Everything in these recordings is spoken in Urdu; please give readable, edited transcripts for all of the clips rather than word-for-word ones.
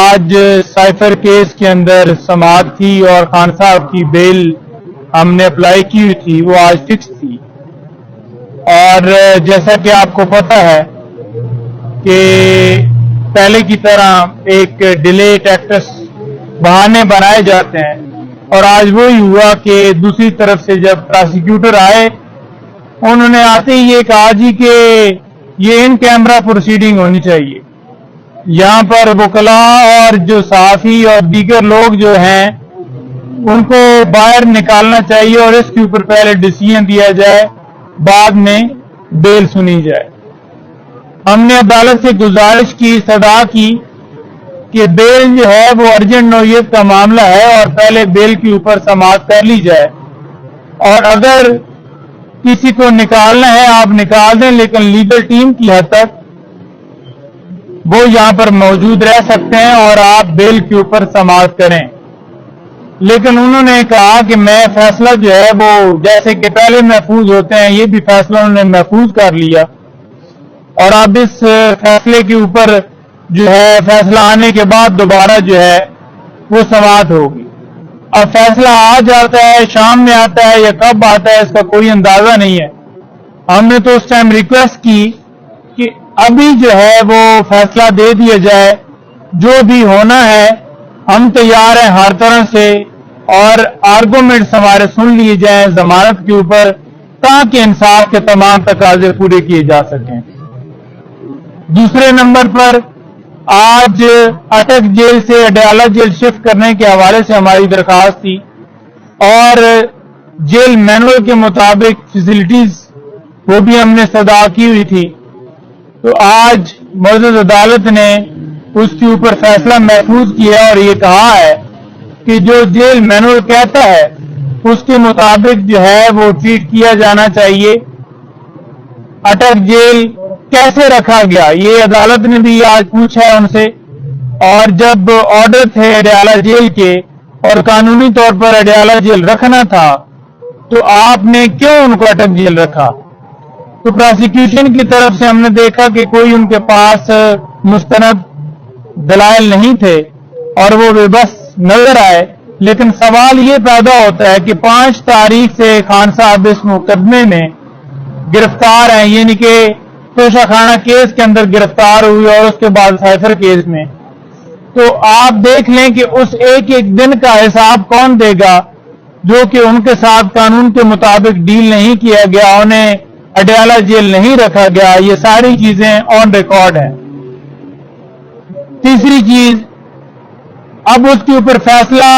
آج سائفر کیس کے اندر سماعت تھی اور خان صاحب کی بیل ہم نے اپلائی کی ہوئی تھی، وہ آج فکس تھی. اور جیسا کہ آپ کو پتا ہے کہ پہلے کی طرح ایک ڈیلے ٹیکٹس بہانے بنائے جاتے ہیں، اور آج وہی ہوا کہ دوسری طرف سے جب پراسیکیوٹر آئے انہوں نے آتے ہی یہ کہا جی کہ یہ ان کیمرہ پروسیڈنگ ہونی چاہیے. یہاں پر وکلاء اور جو صحافی اور دیگر لوگ جو ہیں ان کو باہر نکالنا چاہیے اور اس کے اوپر پہلے ڈیسیژن دیا جائے، بعد میں بیل سنی جائے. ہم نے عدالت سے گزارش کی، صدا کی کہ بیل جو ہے وہ ارجنٹ نوعیت کا معاملہ ہے اور پہلے بیل کے اوپر سماعت کر لی جائے، اور اگر کسی کو نکالنا ہے آپ نکال دیں، لیکن لیگل ٹیم کی حد تک وہ یہاں پر موجود رہ سکتے ہیں اور آپ بیل کے اوپر سماعت کریں. لیکن انہوں نے کہا کہ میں فیصلہ جو ہے وہ جیسے کہ پہلے محفوظ ہوتے ہیں یہ بھی فیصلہ انہوں نے محفوظ کر لیا، اور اب اس فیصلے کے اوپر جو ہے فیصلہ آنے کے بعد دوبارہ جو ہے وہ سماعت ہوگی. اب فیصلہ آ جاتا ہے، شام میں آتا ہے یا کب آتا ہے اس کا کوئی اندازہ نہیں ہے. ہم نے تو اس ٹائم ریکویسٹ کی کہ ابھی جو ہے وہ فیصلہ دے دیا جائے، جو بھی ہونا ہے ہم تیار ہیں ہر طرح سے، اور آرگومنٹس ہمارے سن لیے جائیں ضمانت کے اوپر تاکہ انصاف کے تمام تقاضے پورے کیے جا سکیں. دوسرے نمبر پر آج اٹک جیل سے اڈیالہ جیل شفٹ کرنے کے حوالے سے ہماری درخواست تھی، اور جیل مینول کے مطابق فیسلٹیز وہ بھی ہم نے صدا کی ہوئی تھی. تو آج معزز عدالت نے اس کے اوپر فیصلہ محفوظ کیا اور یہ کہا ہے کہ جو جیل مینول کہتا ہے اس کے مطابق جو ہے وہ ٹریٹ کیا جانا چاہیے. اٹک جیل کیسے رکھا گیا یہ عدالت نے بھی آج پوچھا ہے ان سے، اور جب آرڈر تھے اڈیالہ جیل کے اور قانونی طور پر اڈیالہ جیل رکھنا تھا تو آپ نے کیوں ان کو اٹک جیل رکھا؟ تو پراسیکیوشن کی طرف سے ہم نے دیکھا کہ کوئی ان کے پاس مستند دلائل نہیں تھے اور وہ بے بس نظر آئے. لیکن سوال یہ پیدا ہوتا ہے کہ 5 تاریخ سے خان صاحب اس مقدمے میں گرفتار ہیں، یعنی کہ توشہ خانہ کیس کے اندر گرفتار ہوئی اور اس کے بعد سائفر کیس میں. تو آپ دیکھ لیں کہ اس ایک ایک دن کا حساب کون دے گا جو کہ ان کے ساتھ قانون کے مطابق ڈیل نہیں کیا گیا، انہیں اڈیالہ جیل نہیں رکھا گیا. یہ ساری چیزیں آن ریکارڈ ہیں. تیسری چیز، اب اس کے اوپر فیصلہ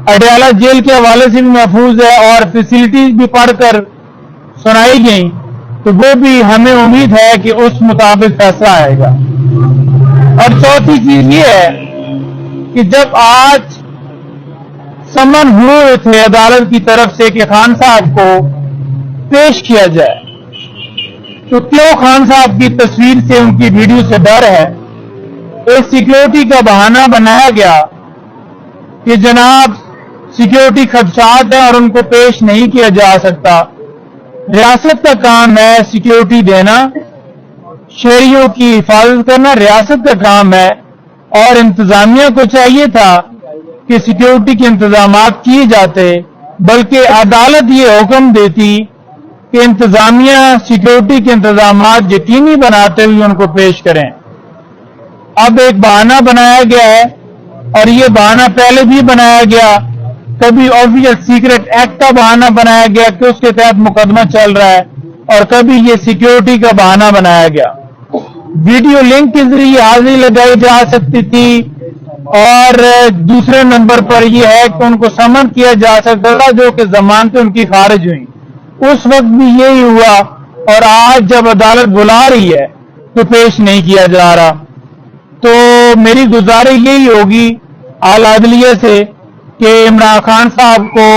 اڈیالہ جیل کے حوالے سے بھی محفوظ ہے اور فیسلٹیز بھی پڑھ کر سنائی گئیں، تو وہ بھی ہمیں امید ہے کہ اس مطابق فیصلہ آئے گا. اور چوتھی چیز یہ ہے کہ جب آج سمن ہوئے تھے عدالت کی طرف سے کہ خان صاحب کو پیش کیا جائے، تو کیوں خان صاحب کی تصویر سے ان کی ویڈیو سے ڈر ہے؟ ایک سیکیورٹی کا بہانہ بنایا گیا کہ جناب سیکیورٹی خدشات ہیں اور ان کو پیش نہیں کیا جا سکتا. ریاست کا کام ہے سیکیورٹی دینا، شہریوں کی حفاظت کرنا ریاست کا کام ہے، اور انتظامیہ کو چاہیے تھا کہ سیکیورٹی کے انتظامات کیے جاتے، بلکہ عدالت یہ حکم دیتی کہ انتظامیہ سیکیورٹی کے انتظامات یقینی بناتے ہوئے ان کو پیش کریں. اب ایک بہانہ بنایا گیا ہے، اور یہ بہانہ پہلے بھی بنایا گیا. کبھی آفیشل سیکرٹ ایکٹ کا بہانہ بنایا گیا کہ اس کے تحت مقدمہ چل رہا ہے، اور کبھی یہ سیکیورٹی کا بہانہ بنایا گیا. ویڈیو لنک کے ذریعے حاضری لگائی جا سکتی تھی، اور دوسرے نمبر پر یہ ہے کہ ان کو سمن کیا جا سکتا تھا جو کہ ضمانتیں ان کی خارج ہوئیں. اس وقت بھی یہی ہوا، اور آج جب عدالت بلا رہی ہے تو پیش نہیں کیا جا رہا. تو میری گزارش یہی ہوگی اعلیٰ عدلیہ سے کہ عمران خان صاحب کو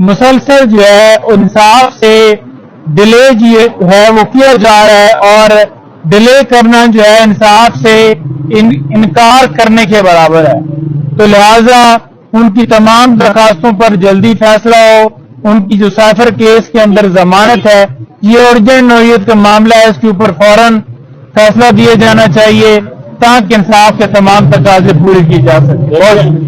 مسلسل جو ہے انصاف سے ڈیلے جو ہے وہ کیا جا رہا ہے، اور ڈیلے کرنا جو ہے انصاف سے انکار کرنے کے برابر ہے. تو لہذا ان کی تمام درخواستوں پر جلدی فیصلہ ہو. ان کی جو سائفر کیس کے اندر ضمانت ہے یہ ارجنٹ نوعیت کا معاملہ ہے، اس کے اوپر فوراً فیصلہ دیا جانا چاہیے تاکہ انصاف کے تمام تقاضے پورے کیے جا سکیں.